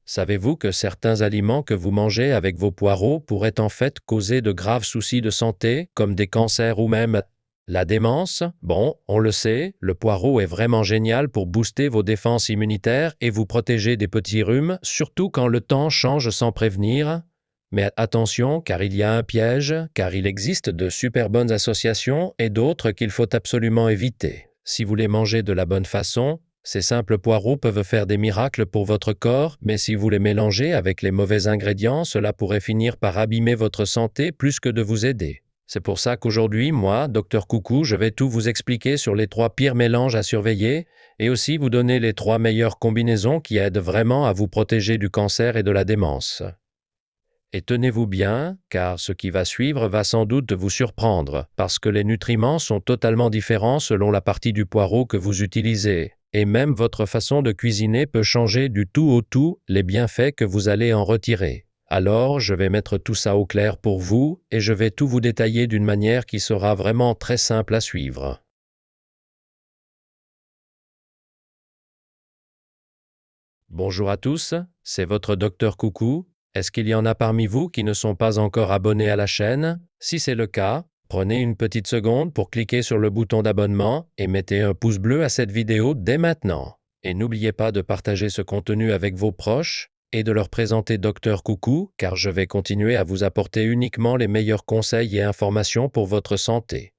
Savez-vous que certains aliments que vous mangez avec vos poireaux pourraient en fait causer de graves soucis de santé, comme des cancers ou même la démence? Bon, on le sait, le poireau est vraiment génial pour booster vos défenses immunitaires et vous protéger des petits rhumes, surtout quand le temps change sans prévenir. Mais attention, car il y a un piège, car il existe de super bonnes associations et d'autres qu'il faut absolument éviter. Si vous les mangez de la bonne façon, ces simples poireaux peuvent faire des miracles pour votre corps, mais si vous les mélangez avec les mauvais ingrédients, cela pourrait finir par abîmer votre santé plus que de vous aider. C'est pour ça qu'aujourd'hui, moi, Dr Coucou, je vais tout vous expliquer sur les 3 pires mélanges à surveiller et aussi vous donner les 3 meilleures combinaisons qui aident vraiment à vous protéger du cancer et de la démence. Et tenez-vous bien, car ce qui va suivre va sans doute vous surprendre, parce que les nutriments sont totalement différents selon la partie du poireau que vous utilisez. Et même votre façon de cuisiner peut changer du tout au tout les bienfaits que vous allez en retirer. Alors, je vais mettre tout ça au clair pour vous, et je vais tout vous détailler d'une manière qui sera vraiment très simple à suivre. Bonjour à tous, c'est votre Docteur Coucou. Est-ce qu'il y en a parmi vous qui ne sont pas encore abonnés à la chaîne? Si c'est le cas, prenez une petite seconde pour cliquer sur le bouton d'abonnement et mettez un pouce bleu à cette vidéo dès maintenant. Et n'oubliez pas de partager ce contenu avec vos proches et de leur présenter Docteur Coucou, car je vais continuer à vous apporter uniquement les meilleurs conseils et informations pour votre santé.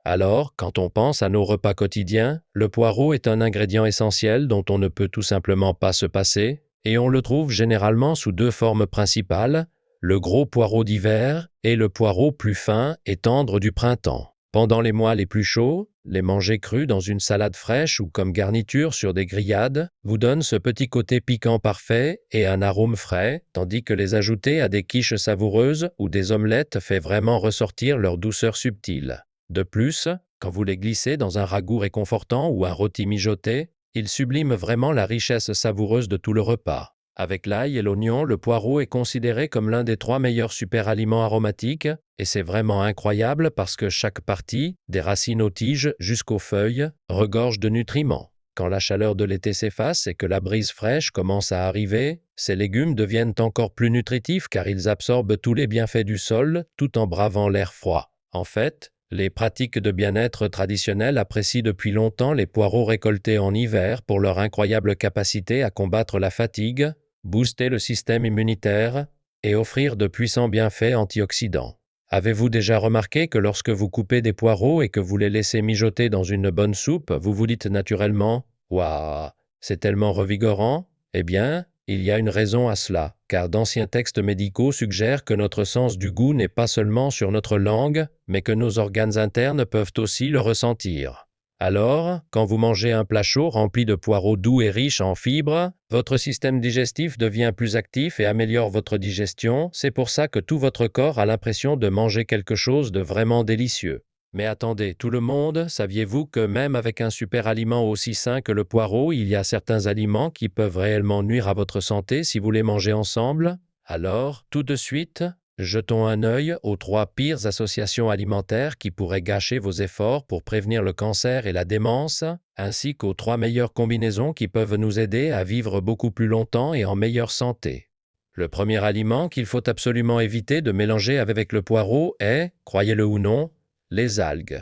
Alors, quand on pense à nos repas quotidiens, le poireau est un ingrédient essentiel dont on ne peut tout simplement pas se passer, et on le trouve généralement sous 2 formes principales, le gros poireau d'hiver et le poireau plus fin et tendre du printemps. Pendant les mois les plus chauds, les manger crus dans une salade fraîche ou comme garniture sur des grillades vous donne ce petit côté piquant parfait et un arôme frais, tandis que les ajouter à des quiches savoureuses ou des omelettes fait vraiment ressortir leur douceur subtile. De plus, quand vous les glissez dans un ragoût réconfortant ou un rôti mijoté, ils subliment vraiment la richesse savoureuse de tout le repas. Avec l'ail et l'oignon, le poireau est considéré comme l'un des 3 meilleurs super-aliments aromatiques, et c'est vraiment incroyable parce que chaque partie, des racines aux tiges jusqu'aux feuilles, regorge de nutriments. Quand la chaleur de l'été s'efface et que la brise fraîche commence à arriver, ces légumes deviennent encore plus nutritifs car ils absorbent tous les bienfaits du sol tout en bravant l'air froid. En fait, les pratiques de bien-être traditionnelles apprécient depuis longtemps les poireaux récoltés en hiver pour leur incroyable capacité à combattre la fatigue, booster le système immunitaire et offrir de puissants bienfaits antioxydants. Avez-vous déjà remarqué que lorsque vous coupez des poireaux et que vous les laissez mijoter dans une bonne soupe, vous vous dites naturellement « Waouh, c'est tellement revigorant !» Eh bien, il y a une raison à cela, car d'anciens textes médicaux suggèrent que notre sens du goût n'est pas seulement sur notre langue, mais que nos organes internes peuvent aussi le ressentir. Alors, quand vous mangez un plat chaud rempli de poireaux doux et riches en fibres, votre système digestif devient plus actif et améliore votre digestion. C'est pour ça que tout votre corps a l'impression de manger quelque chose de vraiment délicieux. Mais attendez, tout le monde, saviez-vous que même avec un super aliment aussi sain que le poireau, il y a certains aliments qui peuvent réellement nuire à votre santé si vous les mangez ensemble? Alors, tout de suite, jetons un œil aux 3 pires associations alimentaires qui pourraient gâcher vos efforts pour prévenir le cancer et la démence, ainsi qu'aux 3 meilleures combinaisons qui peuvent nous aider à vivre beaucoup plus longtemps et en meilleure santé. Le premier aliment qu'il faut absolument éviter de mélanger avec le poireau est, croyez-le ou non, les algues.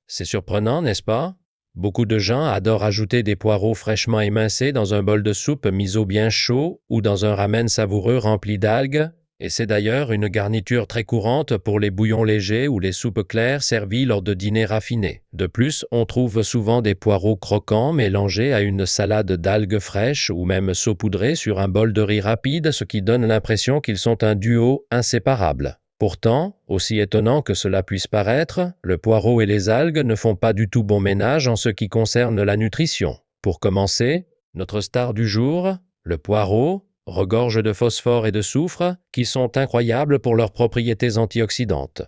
C'est surprenant, n'est-ce pas? Beaucoup de gens adorent ajouter des poireaux fraîchement émincés dans un bol de soupe miso bien chaud ou dans un ramen savoureux rempli d'algues, et c'est d'ailleurs une garniture très courante pour les bouillons légers ou les soupes claires servies lors de dîners raffinés. De plus, on trouve souvent des poireaux croquants mélangés à une salade d'algues fraîches ou même saupoudrés sur un bol de riz rapide, ce qui donne l'impression qu'ils sont un duo inséparable. Pourtant, aussi étonnant que cela puisse paraître, le poireau et les algues ne font pas du tout bon ménage en ce qui concerne la nutrition. Pour commencer, notre star du jour, le poireau, regorge de phosphore et de soufre qui sont incroyables pour leurs propriétés antioxydantes.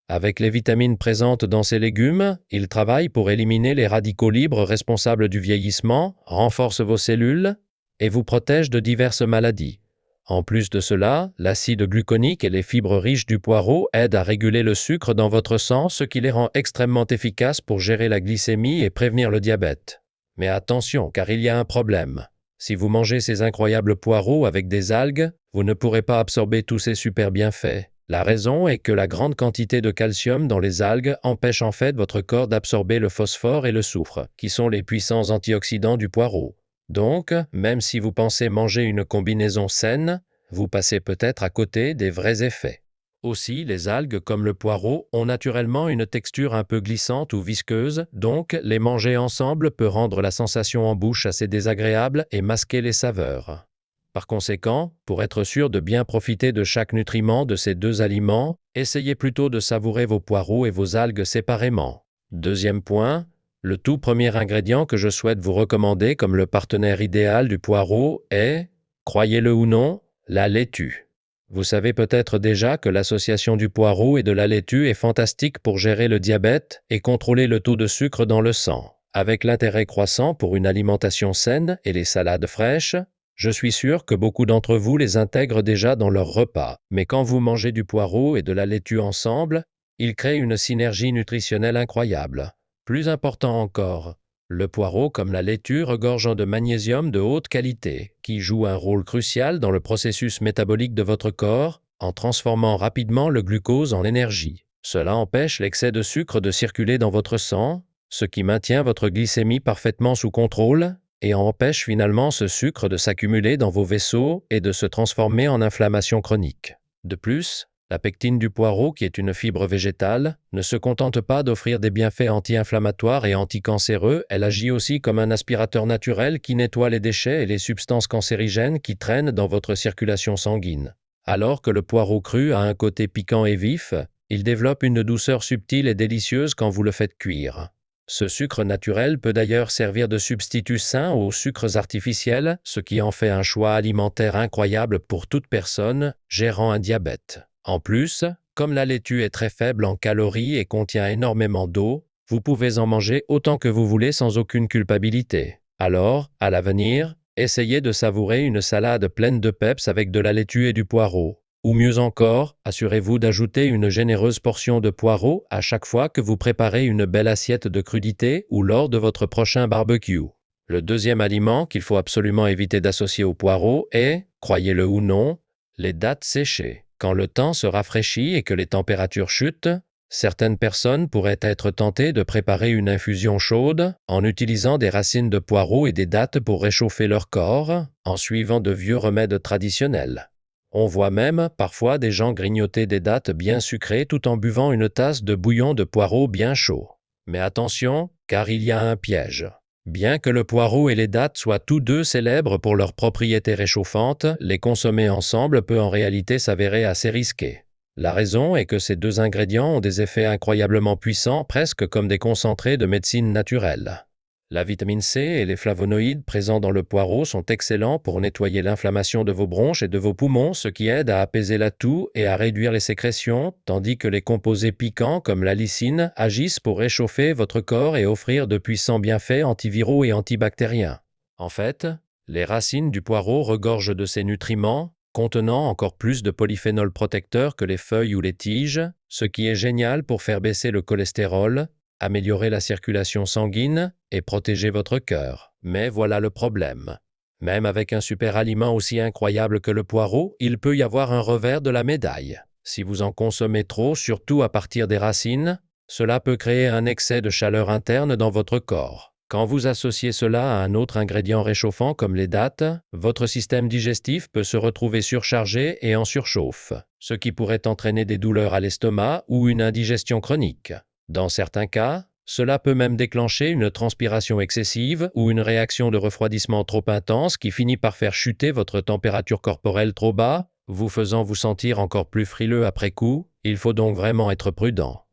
Avec les vitamines présentes dans ces légumes, ils travaillent pour éliminer les radicaux libres responsables du vieillissement, renforcent vos cellules et vous protègent de diverses maladies. En plus de cela, l'acide gluconique et les fibres riches du poireau aident à réguler le sucre dans votre sang, ce qui les rend extrêmement efficaces pour gérer la glycémie et prévenir le diabète. Mais attention, car il y a un problème. Si vous mangez ces incroyables poireaux avec des algues, vous ne pourrez pas absorber tous ces super bienfaits. La raison est que la grande quantité de calcium dans les algues empêche en fait votre corps d'absorber le phosphore et le soufre, qui sont les puissants antioxydants du poireau. Donc, même si vous pensez manger une combinaison saine, vous passez peut-être à côté des vrais effets. Aussi, les algues, comme le poireau, ont naturellement une texture un peu glissante ou visqueuse, donc les manger ensemble peut rendre la sensation en bouche assez désagréable et masquer les saveurs. Par conséquent, pour être sûr de bien profiter de chaque nutriment de ces deux aliments, essayez plutôt de savourer vos poireaux et vos algues séparément. Deuxième point, le tout premier ingrédient que je souhaite vous recommander comme le partenaire idéal du poireau est, croyez-le ou non, la laitue. Vous savez peut-être déjà que l'association du poireau et de la laitue est fantastique pour gérer le diabète et contrôler le taux de sucre dans le sang. Avec l'intérêt croissant pour une alimentation saine et les salades fraîches, je suis sûr que beaucoup d'entre vous les intègrent déjà dans leurs repas. Mais quand vous mangez du poireau et de la laitue ensemble, ils créent une synergie nutritionnelle incroyable. Plus important encore, le poireau, comme la laitue, regorge de magnésium de haute qualité, qui joue un rôle crucial dans le processus métabolique de votre corps, en transformant rapidement le glucose en énergie. Cela empêche l'excès de sucre de circuler dans votre sang, ce qui maintient votre glycémie parfaitement sous contrôle, et empêche finalement ce sucre de s'accumuler dans vos vaisseaux et de se transformer en inflammation chronique. De plus, la pectine du poireau, qui est une fibre végétale, ne se contente pas d'offrir des bienfaits anti-inflammatoires et anticancéreux, elle agit aussi comme un aspirateur naturel qui nettoie les déchets et les substances cancérigènes qui traînent dans votre circulation sanguine. Alors que le poireau cru a un côté piquant et vif, il développe une douceur subtile et délicieuse quand vous le faites cuire. Ce sucre naturel peut d'ailleurs servir de substitut sain aux sucres artificiels, ce qui en fait un choix alimentaire incroyable pour toute personne gérant un diabète. En plus, comme la laitue est très faible en calories et contient énormément d'eau, vous pouvez en manger autant que vous voulez sans aucune culpabilité. Alors, à l'avenir, essayez de savourer une salade pleine de peps avec de la laitue et du poireau. Ou mieux encore, assurez-vous d'ajouter une généreuse portion de poireau à chaque fois que vous préparez une belle assiette de crudité ou lors de votre prochain barbecue. Le deuxième aliment qu'il faut absolument éviter d'associer au poireau est, croyez-le ou non, les dattes séchées. Quand le temps se rafraîchit et que les températures chutent, certaines personnes pourraient être tentées de préparer une infusion chaude en utilisant des racines de poireau et des dattes pour réchauffer leur corps, en suivant de vieux remèdes traditionnels. On voit même parfois des gens grignoter des dattes bien sucrées tout en buvant une tasse de bouillon de poireau bien chaud. Mais attention, car il y a un piège. Bien que le poireau et les dattes soient tous deux célèbres pour leurs propriétés réchauffantes, les consommer ensemble peut en réalité s'avérer assez risqué. La raison est que ces deux ingrédients ont des effets incroyablement puissants, presque comme des concentrés de médecine naturelle. La vitamine C et les flavonoïdes présents dans le poireau sont excellents pour nettoyer l'inflammation de vos bronches et de vos poumons, ce qui aide à apaiser la toux et à réduire les sécrétions, tandis que les composés piquants comme la lysine agissent pour réchauffer votre corps et offrir de puissants bienfaits antiviraux et antibactériens. En fait, les racines du poireau regorgent de ces nutriments, contenant encore plus de polyphénols protecteurs que les feuilles ou les tiges, ce qui est génial pour faire baisser le cholestérol, améliorer la circulation sanguine et protéger votre cœur. Mais voilà le problème. Même avec un super aliment aussi incroyable que le poireau, il peut y avoir un revers de la médaille. Si vous en consommez trop, surtout à partir des racines, cela peut créer un excès de chaleur interne dans votre corps. Quand vous associez cela à un autre ingrédient réchauffant comme les dattes, votre système digestif peut se retrouver surchargé et en surchauffe, ce qui pourrait entraîner des douleurs à l'estomac ou une indigestion chronique. Dans certains cas, cela peut même déclencher une transpiration excessive ou une réaction de refroidissement trop intense qui finit par faire chuter votre température corporelle trop bas, vous faisant vous sentir encore plus frileux après coup. Il faut donc vraiment être prudent.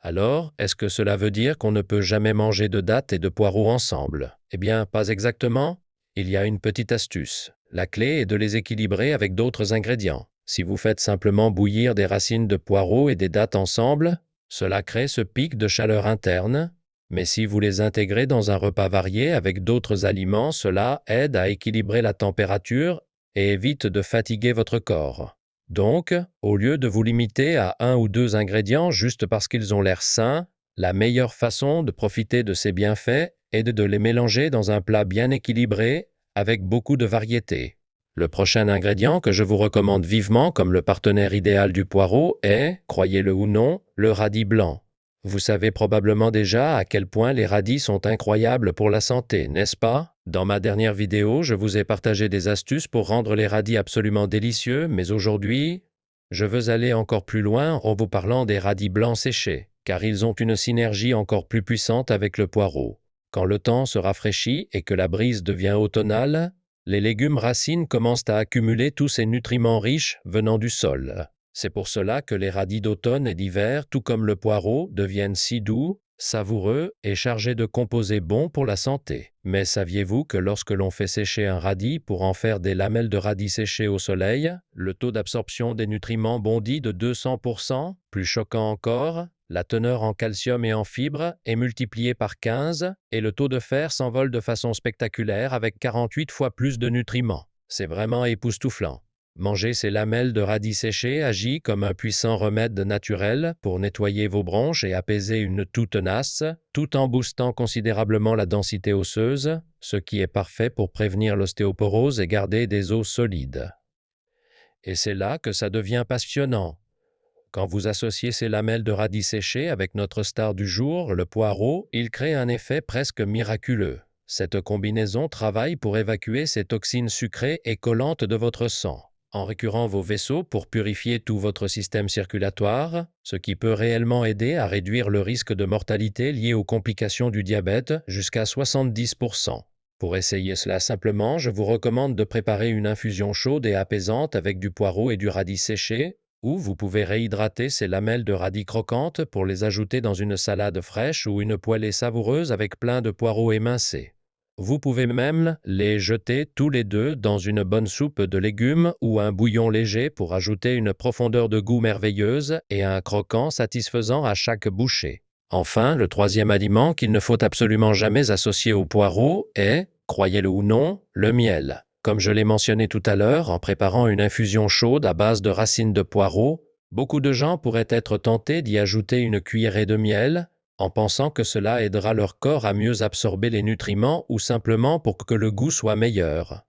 Alors, est-ce que cela veut dire qu'on ne peut jamais manger de dattes et de poireaux ensemble? Eh bien, pas exactement. Il y a une petite astuce. La clé est de les équilibrer avec d'autres ingrédients. Si vous faites simplement bouillir des racines de poireaux et des dattes ensemble, cela crée ce pic de chaleur interne, mais si vous les intégrez dans un repas varié avec d'autres aliments, cela aide à équilibrer la température et évite de fatiguer votre corps. Donc, au lieu de vous limiter à un ou deux ingrédients juste parce qu'ils ont l'air sains, la meilleure façon de profiter de ces bienfaits est de les mélanger dans un plat bien équilibré avec beaucoup de variété. Le prochain ingrédient que je vous recommande vivement comme le partenaire idéal du poireau est, croyez-le ou non, le radis blanc. Vous savez probablement déjà à quel point les radis sont incroyables pour la santé, n'est-ce pas? Dans ma dernière vidéo, je vous ai partagé des astuces pour rendre les radis absolument délicieux, mais aujourd'hui, je veux aller encore plus loin en vous parlant des radis blancs séchés, car ils ont une synergie encore plus puissante avec le poireau. Quand le temps se rafraîchit et que la brise devient automnale, les légumes racines commencent à accumuler tous ces nutriments riches venant du sol. C'est pour cela que les radis d'automne et d'hiver, tout comme le poireau, deviennent si doux, savoureux et chargés de composés bons pour la santé. Mais saviez-vous que lorsque l'on fait sécher un radis pour en faire des lamelles de radis séchées au soleil, le taux d'absorption des nutriments bondit de 200%? Plus choquant encore, la teneur en calcium et en fibres est multipliée par 15 et le taux de fer s'envole de façon spectaculaire avec 48 fois plus de nutriments. C'est vraiment époustouflant. Manger ces lamelles de radis séchés agit comme un puissant remède naturel pour nettoyer vos bronches et apaiser une toux tenace, tout en boostant considérablement la densité osseuse, ce qui est parfait pour prévenir l'ostéoporose et garder des os solides. Et c'est là que ça devient passionnant. Quand vous associez ces lamelles de radis séchés avec notre star du jour, le poireau, il crée un effet presque miraculeux. Cette combinaison travaille pour évacuer ces toxines sucrées et collantes de votre sang, en récurant vos vaisseaux pour purifier tout votre système circulatoire, ce qui peut réellement aider à réduire le risque de mortalité lié aux complications du diabète jusqu'à 70%. Pour essayer cela simplement, je vous recommande de préparer une infusion chaude et apaisante avec du poireau et du radis séché, ou vous pouvez réhydrater ces lamelles de radis croquantes pour les ajouter dans une salade fraîche ou une poêlée savoureuse avec plein de poireaux émincés. Vous pouvez même les jeter tous les deux dans une bonne soupe de légumes ou un bouillon léger pour ajouter une profondeur de goût merveilleuse et un croquant satisfaisant à chaque bouchée. Enfin, le troisième aliment qu'il ne faut absolument jamais associer au poireau est, croyez-le ou non, le miel. Comme je l'ai mentionné tout à l'heure, en préparant une infusion chaude à base de racines de poireau, beaucoup de gens pourraient être tentés d'y ajouter une cuillerée de miel, en pensant que cela aidera leur corps à mieux absorber les nutriments ou simplement pour que le goût soit meilleur.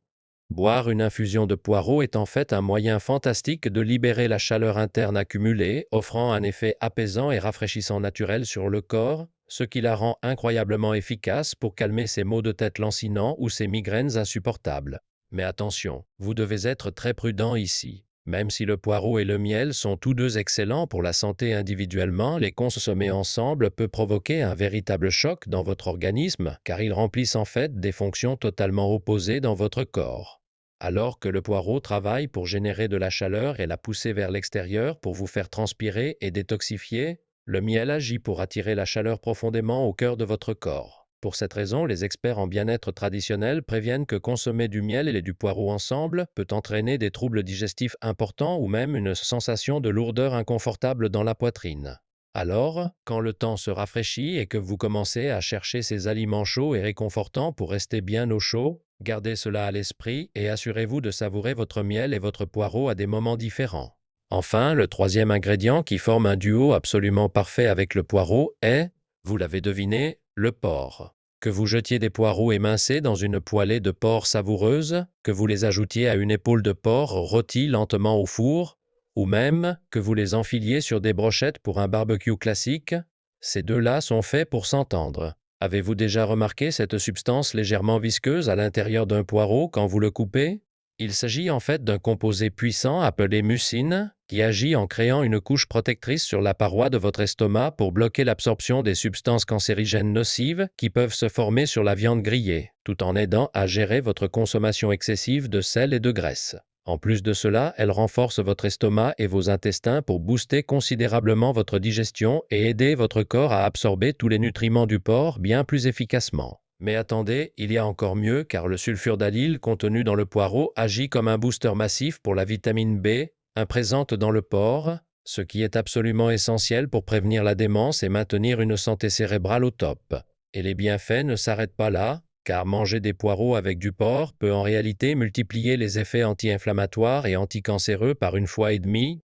Boire une infusion de poireau est en fait un moyen fantastique de libérer la chaleur interne accumulée, offrant un effet apaisant et rafraîchissant naturel sur le corps, ce qui la rend incroyablement efficace pour calmer ces maux de tête lancinants ou ces migraines insupportables. Mais attention, vous devez être très prudent ici. Même si le poireau et le miel sont tous deux excellents pour la santé individuellement, les consommer ensemble peut provoquer un véritable choc dans votre organisme, car ils remplissent en fait des fonctions totalement opposées dans votre corps. Alors que le poireau travaille pour générer de la chaleur et la pousser vers l'extérieur pour vous faire transpirer et détoxifier, le miel agit pour attirer la chaleur profondément au cœur de votre corps. Pour cette raison, les experts en bien-être traditionnel préviennent que consommer du miel et du poireau ensemble peut entraîner des troubles digestifs importants ou même une sensation de lourdeur inconfortable dans la poitrine. Alors, quand le temps se rafraîchit et que vous commencez à chercher ces aliments chauds et réconfortants pour rester bien au chaud, gardez cela à l'esprit et assurez-vous de savourer votre miel et votre poireau à des moments différents. Enfin, le troisième ingrédient qui forme un duo absolument parfait avec le poireau est, vous l'avez deviné, le porc. Que vous jetiez des poireaux émincés dans une poêlée de porc savoureuse, que vous les ajoutiez à une épaule de porc rôtie lentement au four, ou même que vous les enfiliez sur des brochettes pour un barbecue classique, ces deux-là sont faits pour s'entendre. Avez-vous déjà remarqué cette substance légèrement visqueuse à l'intérieur d'un poireau quand vous le coupez? Il s'agit en fait d'un composé puissant appelé mucine qui agit en créant une couche protectrice sur la paroi de votre estomac pour bloquer l'absorption des substances cancérigènes nocives qui peuvent se former sur la viande grillée, tout en aidant à gérer votre consommation excessive de sel et de graisse. En plus de cela, elle renforce votre estomac et vos intestins pour booster considérablement votre digestion et aider votre corps à absorber tous les nutriments du porc bien plus efficacement. Mais attendez, il y a encore mieux car le sulfure d'allyle contenu dans le poireau agit comme un booster massif pour la vitamine B, présente dans le porc, ce qui est absolument essentiel pour prévenir la démence et maintenir une santé cérébrale au top. Et les bienfaits ne s'arrêtent pas là, car manger des poireaux avec du porc peut en réalité multiplier les effets anti-inflammatoires et anticancéreux par 1,5 fois,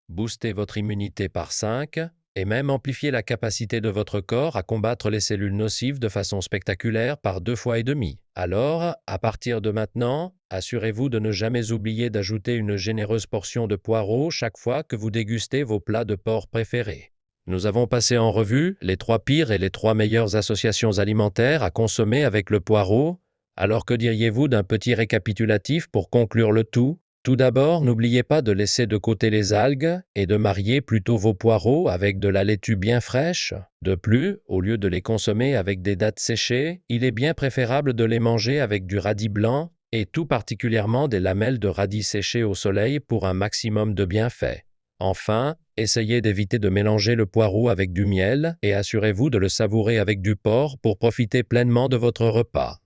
booster votre immunité par 5, et même amplifier la capacité de votre corps à combattre les cellules nocives de façon spectaculaire par 2 fois et demi. Alors, à partir de maintenant, assurez-vous de ne jamais oublier d'ajouter une généreuse portion de poireaux chaque fois que vous dégustez vos plats de porc préférés. Nous avons passé en revue les 3 pires et les 3 meilleures associations alimentaires à consommer avec le poireau. Alors que diriez-vous d'un petit récapitulatif pour conclure le tout? Tout d'abord, n'oubliez pas de laisser de côté les algues et de marier plutôt vos poireaux avec de la laitue bien fraîche. De plus, au lieu de les consommer avec des dattes séchées, il est bien préférable de les manger avec du radis blanc et tout particulièrement des lamelles de radis séchées au soleil pour un maximum de bienfaits. Enfin, essayez d'éviter de mélanger le poireau avec du miel et assurez-vous de le savourer avec du porc pour profiter pleinement de votre repas.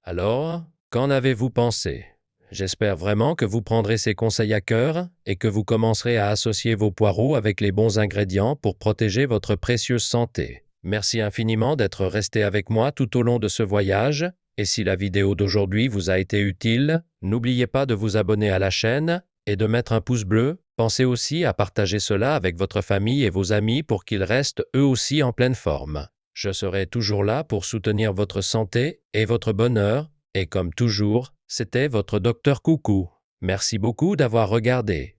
Alors, qu'en avez-vous pensé? J'espère vraiment que vous prendrez ces conseils à cœur et que vous commencerez à associer vos poireaux avec les bons ingrédients pour protéger votre précieuse santé. Merci infiniment d'être resté avec moi tout au long de ce voyage, et si la vidéo d'aujourd'hui vous a été utile, n'oubliez pas de vous abonner à la chaîne et de mettre un pouce bleu. Pensez aussi à partager cela avec votre famille et vos amis pour qu'ils restent eux aussi en pleine forme. Je serai toujours là pour soutenir votre santé et votre bonheur, et comme toujours, c'était votre Docteur Coucou. Merci beaucoup d'avoir regardé.